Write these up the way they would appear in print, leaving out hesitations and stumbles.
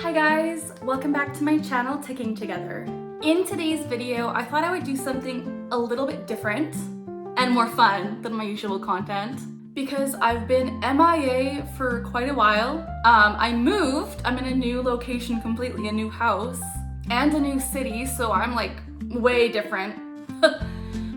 Hi guys, welcome back to my channel, Ticking Together. In today's video, I thought I would do something a little bit different and more fun than my usual content because I've been MIA for quite a while. I moved, I'm in a new location completely, a new house and a new city, so I'm like way different.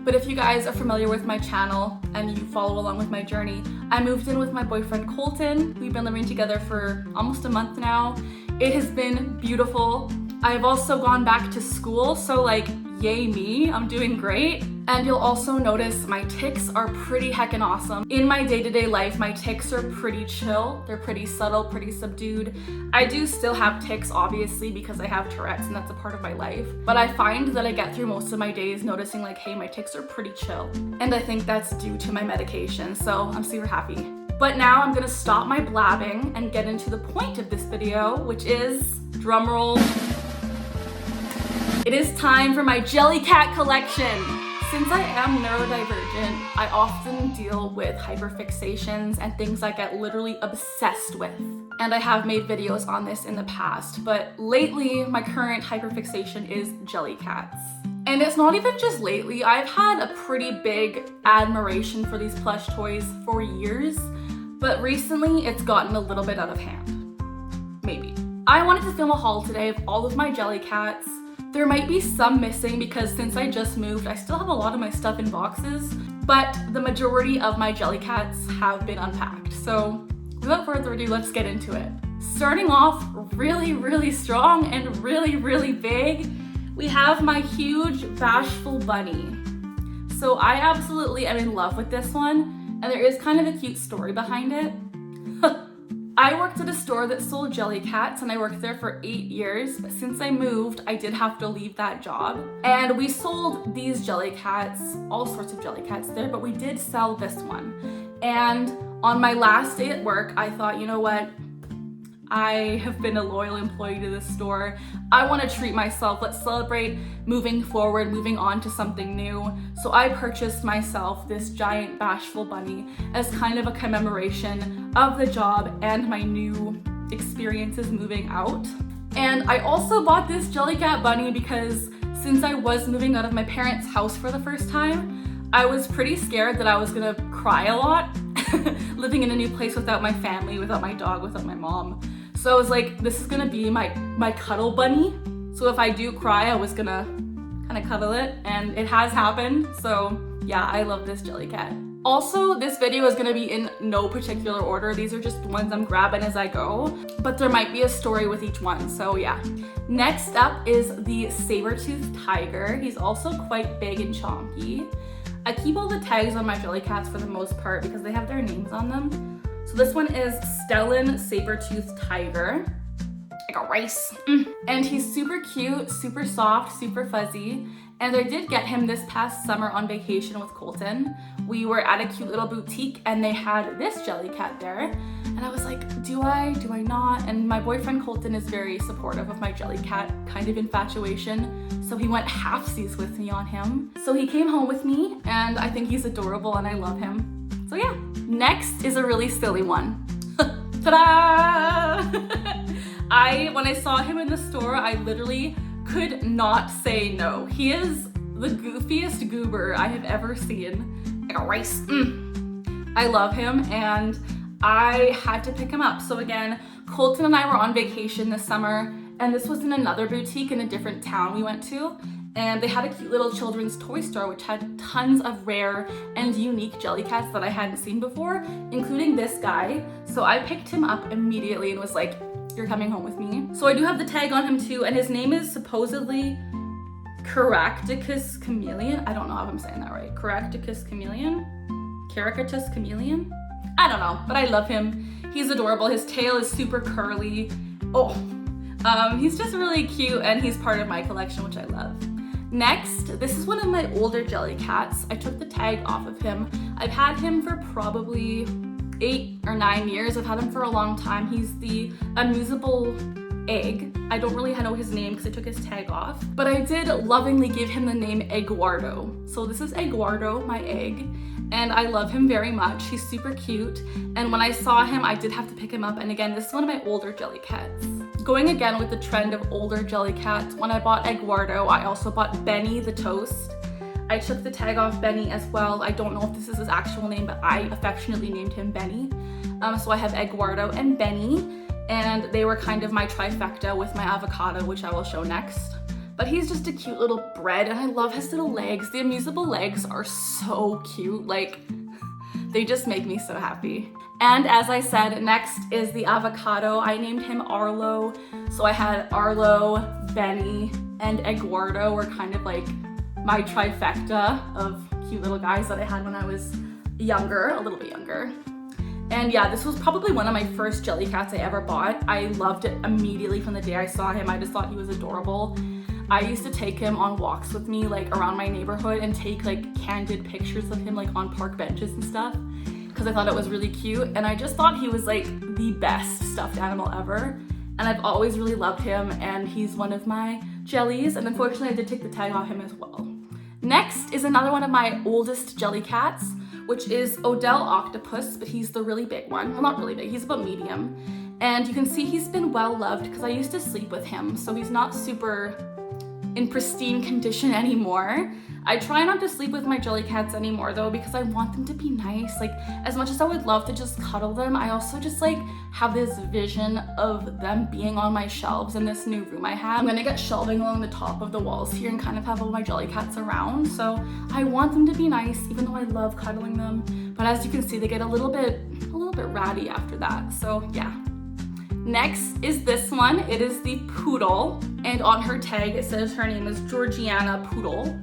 But if you guys are familiar with my channel and you follow along with my journey, I moved in with my boyfriend Colton. We've been living together for almost a month now. It has been beautiful. I've also gone back to school, so like, yay me, I'm doing great. And you'll also notice my tics are pretty heckin' awesome. In my day-to-day life, my tics are pretty chill. They're pretty subtle, pretty subdued. I do still have tics, obviously, because I have Tourette's and that's a part of my life. But I find that I get through most of my days noticing like, hey, my tics are pretty chill. And I think that's due to my medication, so I'm super happy. But now I'm gonna stop my blabbing and get into the point of this video, which is, drumroll, it is time for my Jellycat collection. Since I am neurodivergent, I often deal with hyperfixations and things I get literally obsessed with. And I have made videos on this in the past, but lately my current hyperfixation is Jellycats. And it's not even just lately, I've had a pretty big admiration for these plush toys for years, but recently it's gotten a little bit out of hand. Maybe. I wanted to film a haul today of all of my Jellycats. There might be some missing because since I just moved, I still have a lot of my stuff in boxes, but the majority of my Jellycats have been unpacked. So without further ado, let's get into it. Starting off really strong and really big, we have my huge Bashful Bunny. So I absolutely am in love with this one, and there is kind of a cute story behind it. I worked at a store that sold Jellycats and I worked there for 8 years, but since I moved, I did have to leave that job. And we sold these Jellycats, all sorts of Jellycats there, but we did sell this one. And on my last day at work, I thought, you know what? I have been a loyal employee to this store. I want to treat myself. Let's celebrate moving forward, moving on to something new. So I purchased myself this giant Bashful Bunny as kind of a commemoration of the job and my new experiences moving out. And I also bought this Jellycat bunny because since I was moving out of my parents' house for the first time, I was pretty scared that I was gonna cry a lot living in a new place without my family, without my dog, without my mom. So I was like, this is gonna be my cuddle bunny. So if I do cry, I was gonna kind of cuddle it, and it has happened. So yeah, I love this Jellycat. Also, this video is gonna be in no particular order. These are just ones I'm grabbing as I go, but there might be a story with each one, so yeah. Next up is the Sabertooth Tiger. He's also quite big and chonky. I keep all the tags on my Jellycats for the most part because they have their names on them. So this one is Stellan Sabertooth Tiger. Like a rice. And he's super cute, super soft, super fuzzy. And I did get him this past summer on vacation with Colton. We were at a cute little boutique and they had this Jellycat there. And I was like, do I not? And my boyfriend Colton is very supportive of my Jellycat kind of infatuation. So he went halfsies with me on him. So he came home with me and I think he's adorable and I love him. So yeah. Next is a really silly one. Ta-da! When I saw him in the store, I literally could not say no. He is the goofiest goober I have ever seen. Like a rice. I love him and I had to pick him up. So again, Colton and I were on vacation this summer and this was in another boutique in a different town we went to. And they had a cute little children's toy store which had tons of rare and unique Jellycats that I hadn't seen before, including this guy. So I picked him up immediately and was like, you're coming home with me. So I do have the tag on him too, and his name is supposedly Caracus Chameleon. I don't know if I'm saying that right. Caracus Chameleon? Caracus Chameleon? I don't know, but I love him. He's adorable. His tail is super curly. He's just really cute and he's part of my collection, which I love. Next, this is one of my older Jellycats. I took the tag off of him. I've had him for probably 8 or 9 years. I've had him for a long time. He's the Amable Egg. I don't really know his name because I took his tag off, but I did lovingly give him the name Eduardo. So this is Eduardo, my egg, and I love him very much. He's super cute, and when I saw him, I did have to pick him up, and again, this is one of my older Jellycats. Going again with the trend of older Jellycats, when I bought Eduardo, I also bought Benny the Toast. I took the tag off Benny as well. I don't know if this is his actual name, but I affectionately named him Benny. So I have Eduardo and Benny, and they were kind of my trifecta with my avocado, which I will show next. But he's just a cute little bread, and I love his little legs. The amusable legs are so cute. Like, they just make me so happy. And as I said, next is the avocado. I named him Arlo. So I had Arlo, Benny, and Eduardo were kind of like my trifecta of cute little guys that I had when I was younger, a little bit younger. And yeah, this was probably one of my first Jellycats I ever bought. I loved it immediately from the day I saw him. I just thought he was adorable. I used to take him on walks with me, like around my neighborhood, and take like candid pictures of him like on park benches and stuff, because I thought it was really cute. And I just thought he was like the best stuffed animal ever. And I've always really loved him, and he's one of my jellies. And unfortunately, I did take the tag off him as well. Next is another one of my oldest Jellycats, which is Odell Octopus, but he's the really big one. Well, not really big, he's about medium. And you can see he's been well loved because I used to sleep with him, so he's not super in pristine condition anymore. I try not to sleep with my Jellycats anymore though, because I want them to be nice. Like, as much as I would love to just cuddle them, I also just like have this vision of them being on my shelves in this new room I have. I'm gonna get shelving along the top of the walls here and kind of have all my Jellycats around. So I want them to be nice, even though I love cuddling them. But as you can see, they get a little bit ratty after that. So yeah. Next is this one. It is the Poodle, and on her tag it says her name is Georgiana Poodle.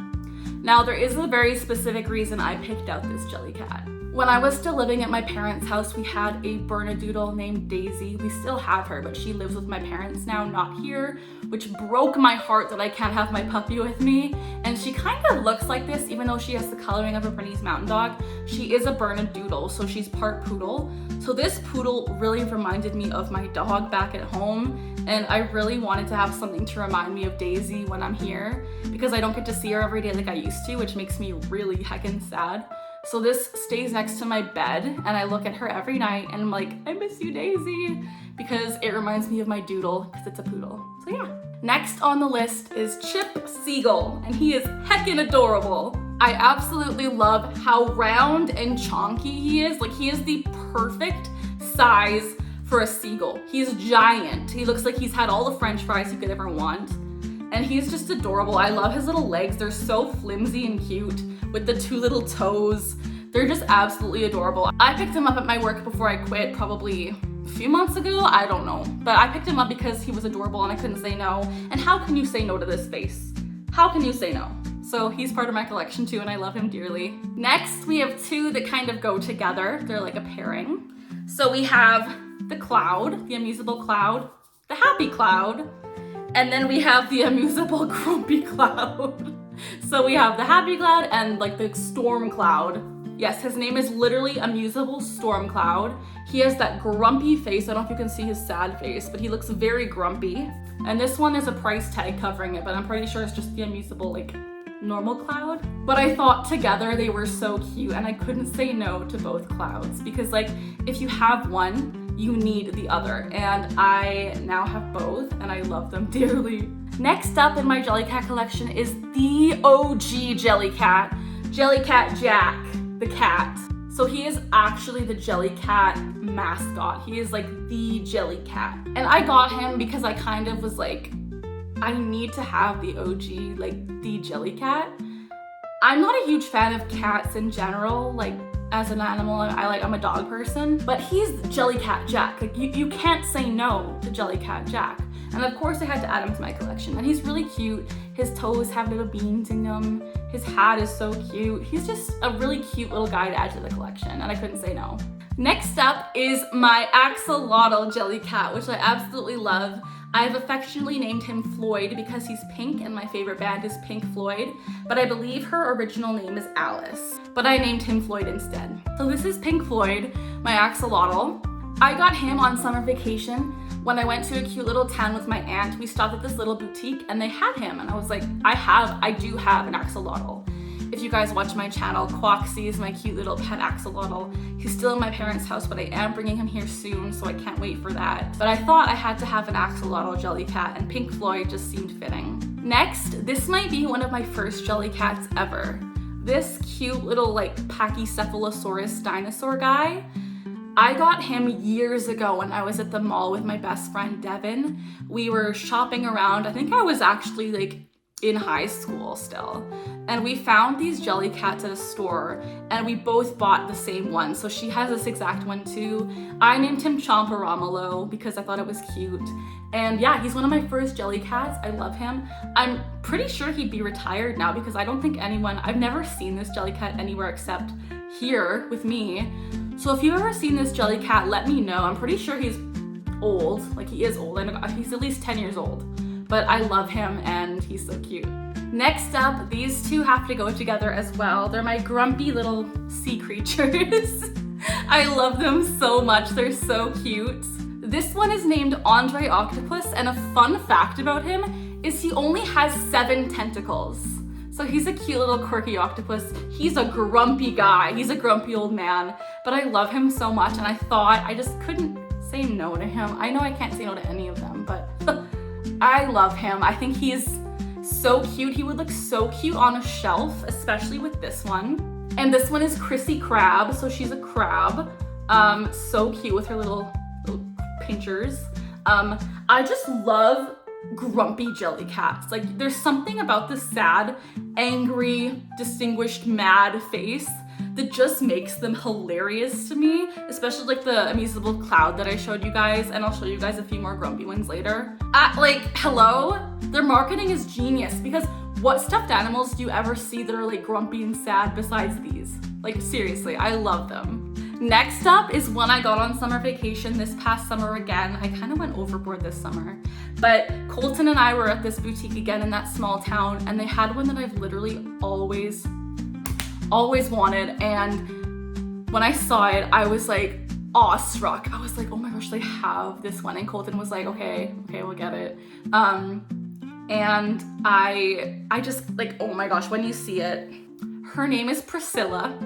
Now there is a very specific reason I picked out this Jellycat. When I was still living at my parents' house, we had a Bernedoodle named Daisy. We still have her, but she lives with my parents now, not here, which broke my heart that I can't have my puppy with me. And she kind of looks like this, even though she has the coloring of a Bernese Mountain Dog. She is a Bernedoodle, so she's part poodle. So this poodle really reminded me of my dog back at home, and I really wanted to have something to remind me of Daisy when I'm here, because I don't get to see her every day like I used to, which makes me really heckin' sad. So this stays next to my bed, and I look at her every night and I'm like, I miss you, Daisy, because it reminds me of my doodle, because it's a poodle. So yeah. Next on the list is Chip Seagull, and he is heckin' adorable. I absolutely love how round and chonky he is. Like, he is the perfect size for a seagull. He's giant. He looks like he's had all the French fries you could ever want. And he's just adorable. I love his little legs. They're so flimsy and cute with the two little toes. They're just absolutely adorable. I picked him up at my work before I quit, probably a few months ago, I don't know. But I picked him up because he was adorable and I couldn't say no. And how can you say no to this face? How can you say no? So he's part of my collection too, and I love him dearly. Next, we have two that kind of go together. They're like a pairing. So we have the Cloud, the amusable Cloud, the happy Cloud, and then we have the amusable grumpy Cloud. So we have the happy Cloud and like the storm Cloud. Yes, his name is literally Amusable Storm Cloud. He has that grumpy face. I don't know if you can see his sad face, but he looks very grumpy. And this one is a price tag covering it, but I'm pretty sure it's just the amusable, like, normal Cloud. But I thought together they were so cute, and I couldn't say no to both Clouds, because like, if you have one, you need the other. And I now have both, and I love them dearly. Next up in my Jellycat collection is the OG Jellycat, Jellycat Jack, the cat. So he is actually the Jellycat mascot. He is like the Jellycat. And I got him because I kind of was like, I need to have the OG, like the Jellycat. I'm not a huge fan of cats in general, like as an animal. I'm a dog person, but he's Jellycat Jack. Like you can't say no to Jellycat Jack. And of course I had to add him to my collection, and he's really cute. His toes have little beans in them. His hat is so cute. He's just a really cute little guy to add to the collection, and I couldn't say no. Next up is my axolotl Jellycat, which I absolutely love. I've affectionately named him Floyd because he's pink and my favorite band is Pink Floyd, but I believe her original name is Alice, but I named him Floyd instead. So this is Pink Floyd, my axolotl. I got him on summer vacation when I went to a cute little town with my aunt. We stopped at this little boutique and they had him, and I was like, I do have an axolotl. If you guys watch my channel, Quoxy is my cute little pet axolotl. He's still in my parents' house, but I am bringing him here soon, so I can't wait for that. But I thought I had to have an axolotl Jellycat, and Pink Floyd just seemed fitting. Next, this might be one of my first Jellycats ever. This cute little like Pachycephalosaurus dinosaur guy. I got him years ago when I was at the mall with my best friend Devin. We were shopping around. I think I was actually like in high school still. And we found these Jellycats at a store and we both bought the same one. So she has this exact one too. I named him Champa Romelo because I thought it was cute. And yeah, he's one of my first Jellycats. I love him. I'm pretty sure he'd be retired now because I don't think I've never seen this Jellycat anywhere except here with me. So if you've ever seen this Jellycat, let me know. I'm pretty sure he's old, like he is old. I know he's at least 10 years old, but I love him and he's so cute. Next up, these two have to go together as well. They're my grumpy little sea creatures. I love them so much. They're so cute. This one is named Odell Octopus, and a fun fact about him is he only has 7 tentacles. So he's a cute little quirky octopus. He's a grumpy guy. He's a grumpy old man, but I love him so much and I thought I just couldn't say no to him. I know I can't say no to any of them, but I love him. I think he's so cute. He would look so cute on a shelf, especially with this one. And this one is Chrissy Crab, so she's a crab. So cute with her little pinchers. I just love grumpy Jellycats. Like there's something about the sad, angry, distinguished, mad face that just makes them hilarious to me, especially like the amusable cloud that I showed you guys, and I'll show you guys a few more grumpy ones later. Like, hello? Their marketing is genius because what stuffed animals do you ever see that are like grumpy and sad besides these? Like seriously, I love them. Next up is one I got on summer vacation this past summer again. I kind of went overboard this summer, but Colton and I were at this boutique again in that small town and they had one that I've literally always wanted. And when I saw it, I was like awestruck. I was like, oh my gosh, they have this one. And Colton was like, okay, we'll get it. And I just like, oh my gosh, when you see it, her name is Priscilla.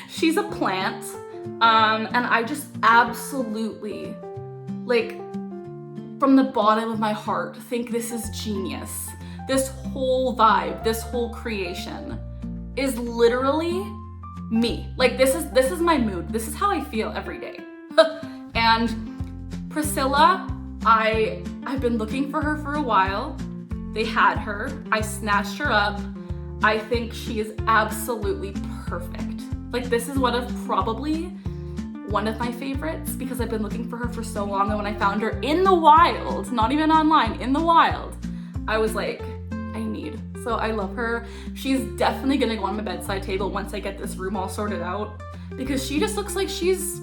She's a plant, and I just absolutely, like, from the bottom of my heart, think this is genius. This whole vibe, this whole creation is literally me. Like, this is my mood. This is how I feel every day. And Priscilla, I've been looking for her for a while. They had her. I snatched her up. I think she is absolutely perfect. Like this is probably one of my favorites because I've been looking for her for so long, and when I found her in the wild, not even online, in the wild, I was like, so I love her. She's definitely gonna go on my bedside table once I get this room all sorted out because she just looks like she's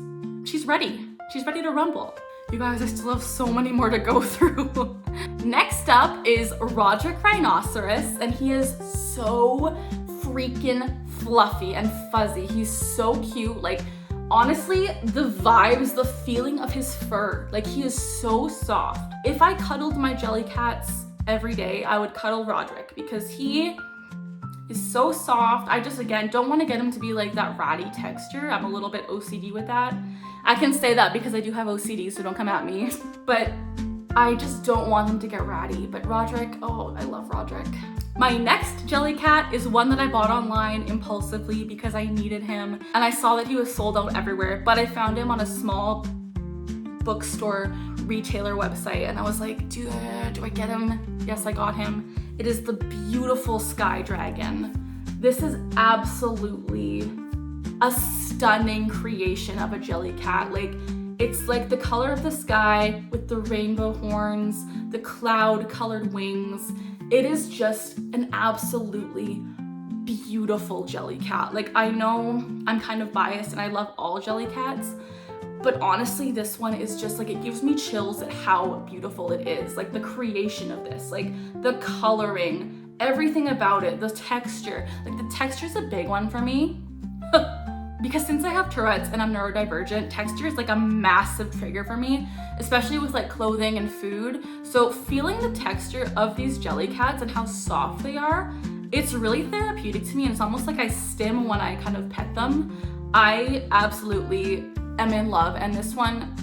ready. She's ready to rumble. You guys, I still have so many more to go through. Next up is Roderick Rhinoceros, and he is so freaking fluffy and fuzzy. He's so cute. Like honestly, the vibes, the feeling of his fur, like he is so soft. If I cuddled my Jellycats every day, I would cuddle Roderick because he is so soft. I just, again, don't want to get him to be like that ratty texture. I'm a little bit OCD with that. I can say that because I do have OCD, so don't come at me. But I just don't want him to get ratty. But Roderick, oh, I love Roderick. My next Jellycat is one that I bought online impulsively because I needed him. And I saw that he was sold out everywhere, but I found him on a small bookstore retailer website. And I was like, do I get him? Yes, I got him. It is the beautiful Sky Dragon. This is absolutely a stunning creation of a Jellycat. Like, it's like the color of the sky with the rainbow horns, the cloud-colored wings. It is just an absolutely beautiful Jellycat. Like, I know I'm kind of biased and I love all Jellycats, but honestly, this one is just like, it gives me chills at how beautiful it is. Like the creation of this, like the coloring, everything about it, the texture. Like the texture's a big one for me. Because since I have Tourette's and I'm neurodivergent, texture is like a massive trigger for me, especially with like clothing and food. So feeling the texture of these Jellycats and how soft they are It's really therapeutic to me, and it's almost like I stim when I kind of pet them. I absolutely am in love, and this one,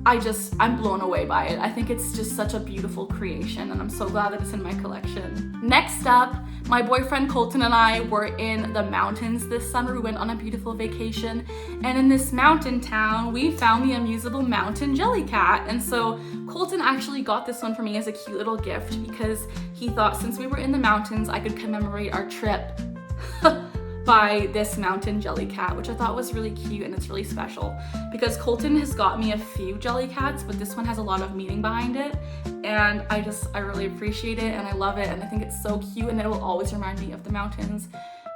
I'm blown away by it. I think it's just such a beautiful creation, and I'm so glad that it's in my collection. Next up, my boyfriend Colton and I were in the mountains this summer. We went on a beautiful vacation, and in this mountain town, we found the Amable Mountain Jellycat. And so Colton actually got this one for me as a cute little gift because he thought since we were in the mountains, I could commemorate our trip by this mountain Jellycat, which I thought was really cute, and it's really special because Colton has got me a few Jellycats, but this one has a lot of meaning behind it, and I really appreciate it, and I love it, and I think it's so cute, and it will always remind me of the mountains,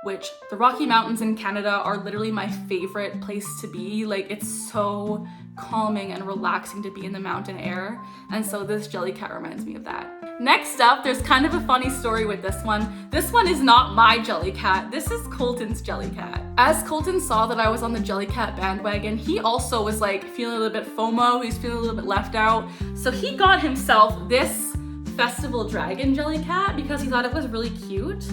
which the Rocky Mountains in Canada are literally my favorite place to be. Like, it's so calming and relaxing to be in the mountain air, and so this Jellycat reminds me of that. Next up, there's kind of a funny story with this one. This one is not my Jellycat, this is Colton's Jellycat. As Colton saw that I was on the Jellycat bandwagon, he also was like feeling a little bit FOMO, he's feeling a little bit left out, so he got himself this Festival Dragon Jellycat because he thought it was really cute.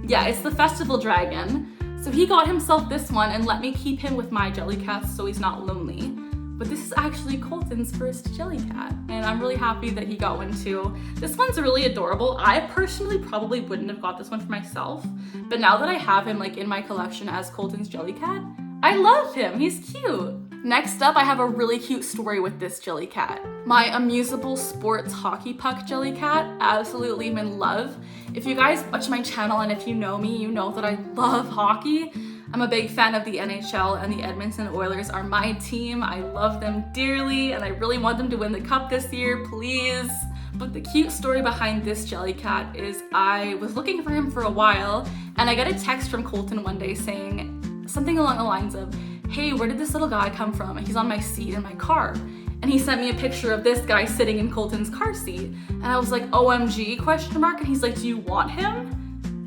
Yeah, it's the Festival Dragon. So he got himself this one and let me keep him with my Jellycats so he's not lonely. But this is actually Colton's first Jellycat, and I'm really happy that he got one too. This one's really adorable. I personally probably wouldn't have got this one for myself, but now that I have him like in my collection as Colton's Jellycat, I love him, he's cute. Next up, I have a really cute story with this Jellycat. My Amable Sports Hockey Puck Jellycat, absolutely am in love. If you guys watch my channel and if you know me, you know that I love hockey. I'm a big fan of the NHL, and the Edmonton Oilers are my team. I love them dearly, and I really want them to win the cup this year, please. But the cute story behind this Jellycat is I was looking for him for a while, and I got a text from Colton one day saying something along the lines of, "Hey, where did this little guy come from? He's on my seat in my car." And he sent me a picture of this guy sitting in Colton's car seat. And I was like, OMG, question mark? And he's like, "Do you want him?"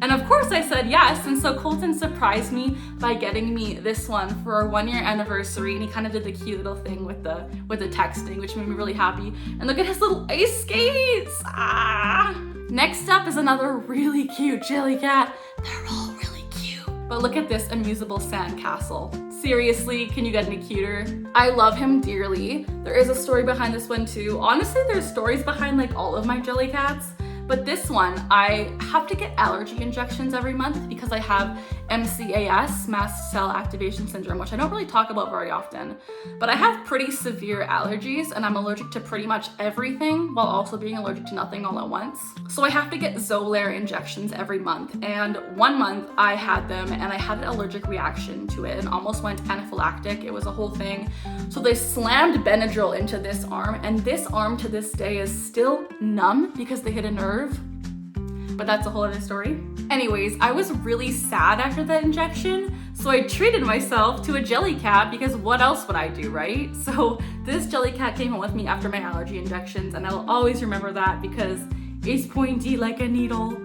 And of course I said yes, and so Colton surprised me by getting me this one for our 1-year anniversary, and he kind of did the cute little thing with the texting, which made me really happy. And look at his little ice skates! Ah! Next up is another really cute Jellycat. They're all really cute. But look at this Amable Sandcastle. Seriously, can you get any cuter? I love him dearly. There is a story behind this one too. Honestly, there's stories behind like all of my Jellycats. But this one, I have to get allergy injections every month because I have MCAS, mast cell activation syndrome, which I don't really talk about very often. But I have pretty severe allergies, and I'm allergic to pretty much everything while also being allergic to nothing all at once. So I have to get Xolair injections every month. And 1 month I had them and I had an allergic reaction to it and almost went anaphylactic. It was a whole thing. So they slammed Benadryl into this arm, and this arm to this day is still numb because they hit a nerve. But that's a whole other story. Anyways, I was really sad after that injection, so I treated myself to a Jellycat because what else would I do, right? So this Jellycat came home with me after my allergy injections, and I'll always remember that because it's pointy like a needle.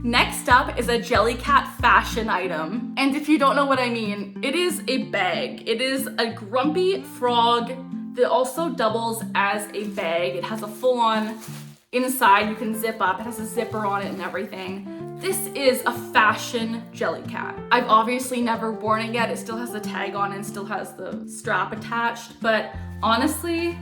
Next up is a Jellycat fashion item. And if you don't know what I mean, it is a bag. It is a grumpy frog that also doubles as a bag. It has a full-on inside, you can zip up, it has a zipper on it and everything. This is a fashion Jellycat. I've obviously never worn it yet. It still has the tag on and still has the strap attached, but honestly,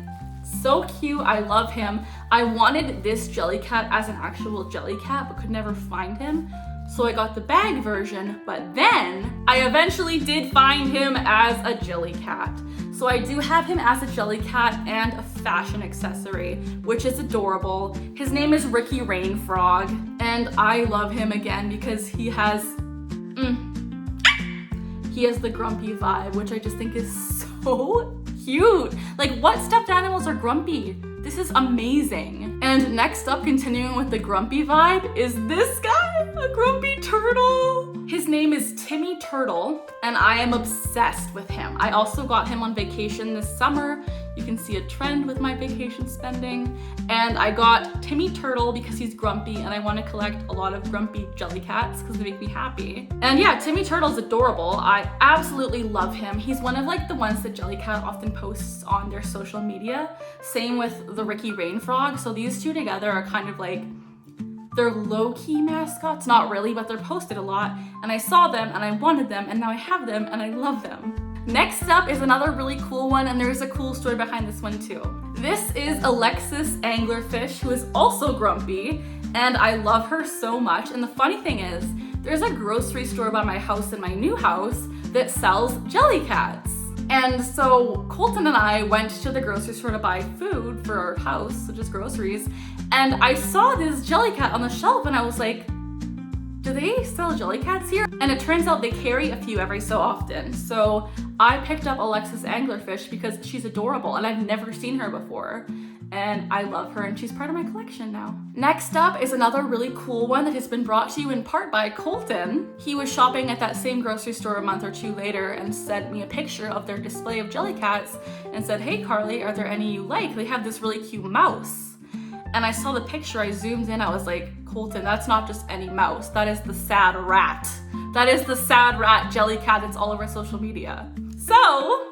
so cute. I love him. I wanted this Jellycat as an actual Jellycat, but could never find him. So I got the bag version, but then I eventually did find him as a Jellycat. So I do have him as a Jellycat and a fashion accessory, which is adorable. His name is Ricky Rainfrog, and I love him again because he has the grumpy vibe, which I just think is so cute. Like, what stuffed animals are grumpy? This is amazing. And next up, continuing with the grumpy vibe, is this guy, a grumpy turtle. His name is Timmy Turtle, and I am obsessed with him. I also got him on vacation this summer. You can see a trend with my vacation spending. And I got Timmy Turtle because he's grumpy, and I want to collect a lot of grumpy Jellycats because they make me happy. And yeah, Timmy Turtle's adorable. I absolutely love him. He's one of like the ones that Jellycat often posts on their social media. Same with the Ricky Rainfrog. So these two together are kind of like They're low-key mascots, not really, but they're posted a lot. And I saw them and I wanted them and now I have them and I love them. Next up is another really cool one, and there's a cool story behind this one too. This is Alexis Anglerfish, who is also grumpy, and I love her so much. And the funny thing is, there's a grocery store by my house in my new house that sells Jellycats. And so Colton and I went to the grocery store to buy food for our house, so just groceries, and I saw this Jellycat on the shelf and I was like, do they sell Jellycats here? And it turns out they carry a few every so often. So I picked up Alexis Anglerfish because she's adorable and I've never seen her before. And I love her and she's part of my collection now. Next up is another really cool one that has been brought to you in part by Colton. He was shopping at that same grocery store a month or two later and sent me a picture of their display of Jellycats and said, hey Carly, are there any you like? They have this really cute mouse. And I saw the picture, I zoomed in, I was like, Colton, that's not just any mouse, that is the Sad Rat. That is the Sad Rat Jellycat that's all over social media. So,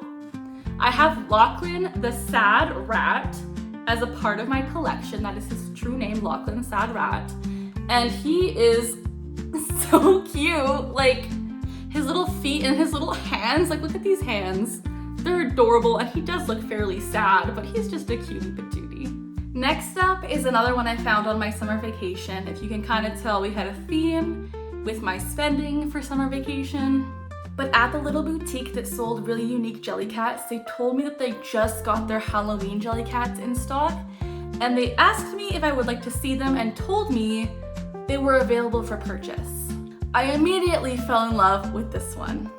I have Lachlan the Sad Rat as a part of my collection. That is his true name, Lachlan Sad Rat. And he is so cute. Like, his little feet and his little hands, like look at these hands. They're adorable and he does look fairly sad, but he's just a cutie patootie. Next up is another one I found on my summer vacation. If you can kind of tell, we had a theme with my spending for summer vacation. But at the little boutique that sold really unique Jellycats, they told me that they just got their Halloween Jellycats in stock. And they asked me if I would like to see them and told me they were available for purchase. I immediately fell in love with this one,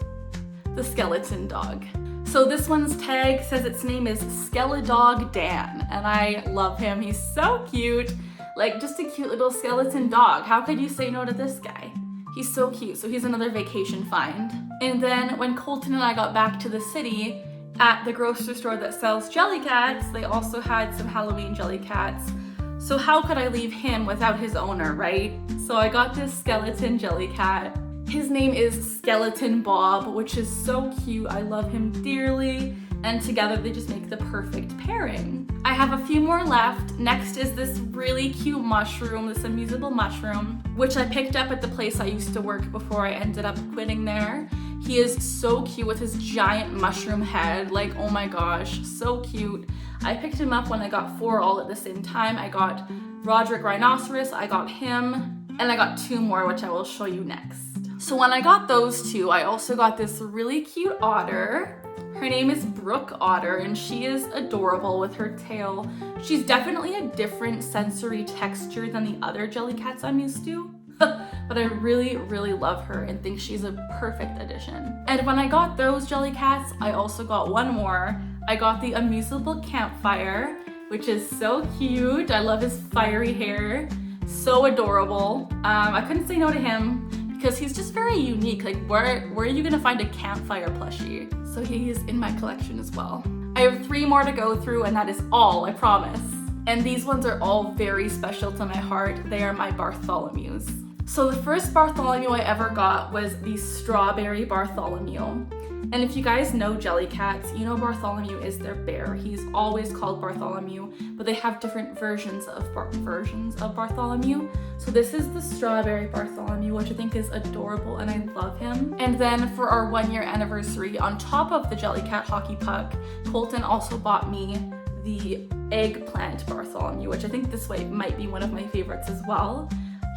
the skeleton dog. So this one's tag says its name is Skeledog Dan, and I love him. He's so cute, like just a cute little skeleton dog. How could you say no to this guy? He's so cute, so he's another vacation find. And then when Colton and I got back to the city, at the grocery store that sells Jellycats, they also had some Halloween Jellycats. So how could I leave him without his owner, right? So I got this skeleton Jellycat. His name is Skeleton Bob, which is so cute. I love him dearly. And together they just make the perfect pairing. I have a few more left. Next is this really cute mushroom, this Amable Mushroom, which I picked up at the place I used to work before I ended up quitting there. He is so cute with his giant mushroom head. Like, oh my gosh, so cute. I picked him up when I got 4 all at the same time. I got Roderick Rhinoceros, I got him, and I got 2 more, which I will show you next. So when I got those 2, I also got this really cute otter. Her name is Brooke Otter, and she is adorable with her tail. She's definitely a different sensory texture than the other Jellycats I'm used to, but I really, really love her and think she's a perfect addition. And when I got those Jellycats, I also got one more. I got the Amable Campfire, which is so cute. I love his fiery hair, so adorable. I couldn't say no to him, because he's just very unique. Like, where are you gonna find a campfire plushie? So he is in my collection as well. I have 3 more to go through, and that is all, I promise. And these ones are all very special to my heart. They are my Bartholomews. So the first Bartholomew I ever got was the Strawberry Bartholomew. And if you guys know Jellycats, you know Bartholomew is their bear. He's always called Bartholomew, but they have different versions of Bartholomew. So this is the Strawberry Bartholomew, which I think is adorable and I love him. And then for our 1-year anniversary, on top of the Jellycat hockey puck, Colton also bought me the Eggplant Bartholomew, which I think this way might be one of my favorites as well.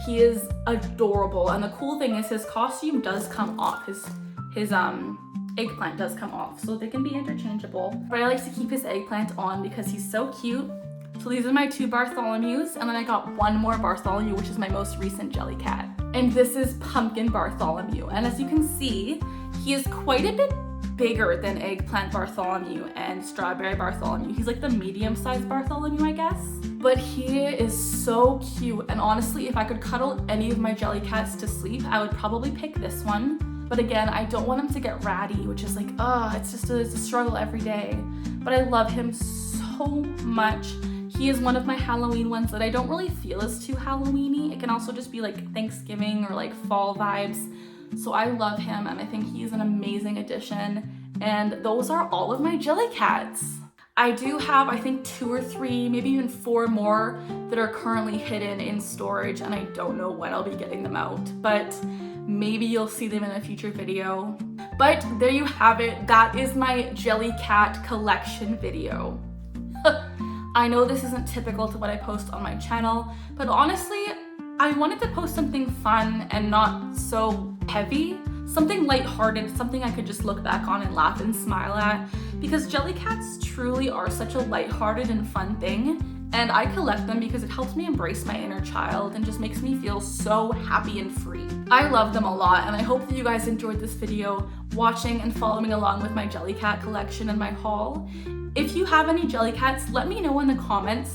He is adorable, and the cool thing is his costume does come off. His eggplant does come off, so they can be interchangeable. But I like to keep his eggplant on because he's so cute. So these are my 2 Bartholomews, and then I got 1 more Bartholomew, which is my most recent Jellycat. And this is Pumpkin Bartholomew. And as you can see, he is quite a bit bigger than Eggplant Bartholomew and Strawberry Bartholomew. He's like the medium-sized Bartholomew, I guess. But he is so cute, and honestly, if I could cuddle any of my Jellycats to sleep, I would probably pick this one. But again, I don't want him to get ratty, which is like, it's a struggle every day. But I love him so much. He is one of my Halloween ones that I don't really feel is too Halloween-y. It can also just be like Thanksgiving or like fall vibes. So I love him, and I think he's an amazing addition. And those are all of my Jellycats. I do have, I think, 2 or 3, maybe even 4 more that are currently hidden in storage, and I don't know when I'll be getting them out, but maybe you'll see them in a future video. But there you have it. That is my Jellycat collection video. I know this isn't typical to what I post on my channel, but honestly, I wanted to post something fun and not so heavy, something lighthearted, something I could just look back on and laugh and smile at, because Jellycats truly are such a lighthearted and fun thing, and I collect them because it helps me embrace my inner child and just makes me feel so happy and free. I love them a lot, and I hope that you guys enjoyed this video, watching and following along with my Jellycat collection and my haul. If you have any Jellycats, let me know in the comments,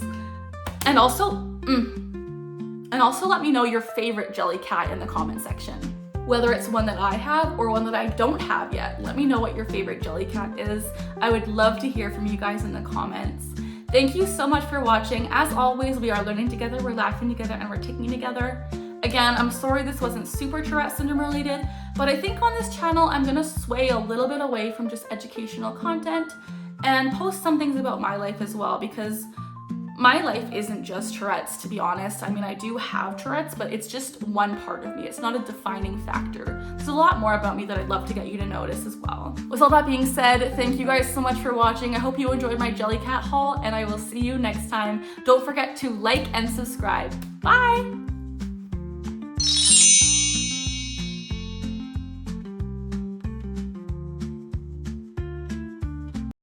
and also let me know your favorite Jellycat in the comment section. Whether it's one that I have or one that I don't have yet, let me know what your favorite Jellycat is. I would love to hear from you guys in the comments. Thank you so much for watching. As always, we are learning together, we're laughing together, and we're ticking together. Again, I'm sorry this wasn't super Tourette Syndrome related, but I think on this channel I'm gonna sway a little bit away from just educational content and post some things about my life as well, because my life isn't just Tourette's, to be honest. I mean, I do have Tourette's, but it's just one part of me. It's not a defining factor. There's a lot more about me that I'd love to get you to notice as well. With all that being said, thank you guys so much for watching. I hope you enjoyed my Jellycat haul, and I will see you next time. Don't forget to like and subscribe. Bye!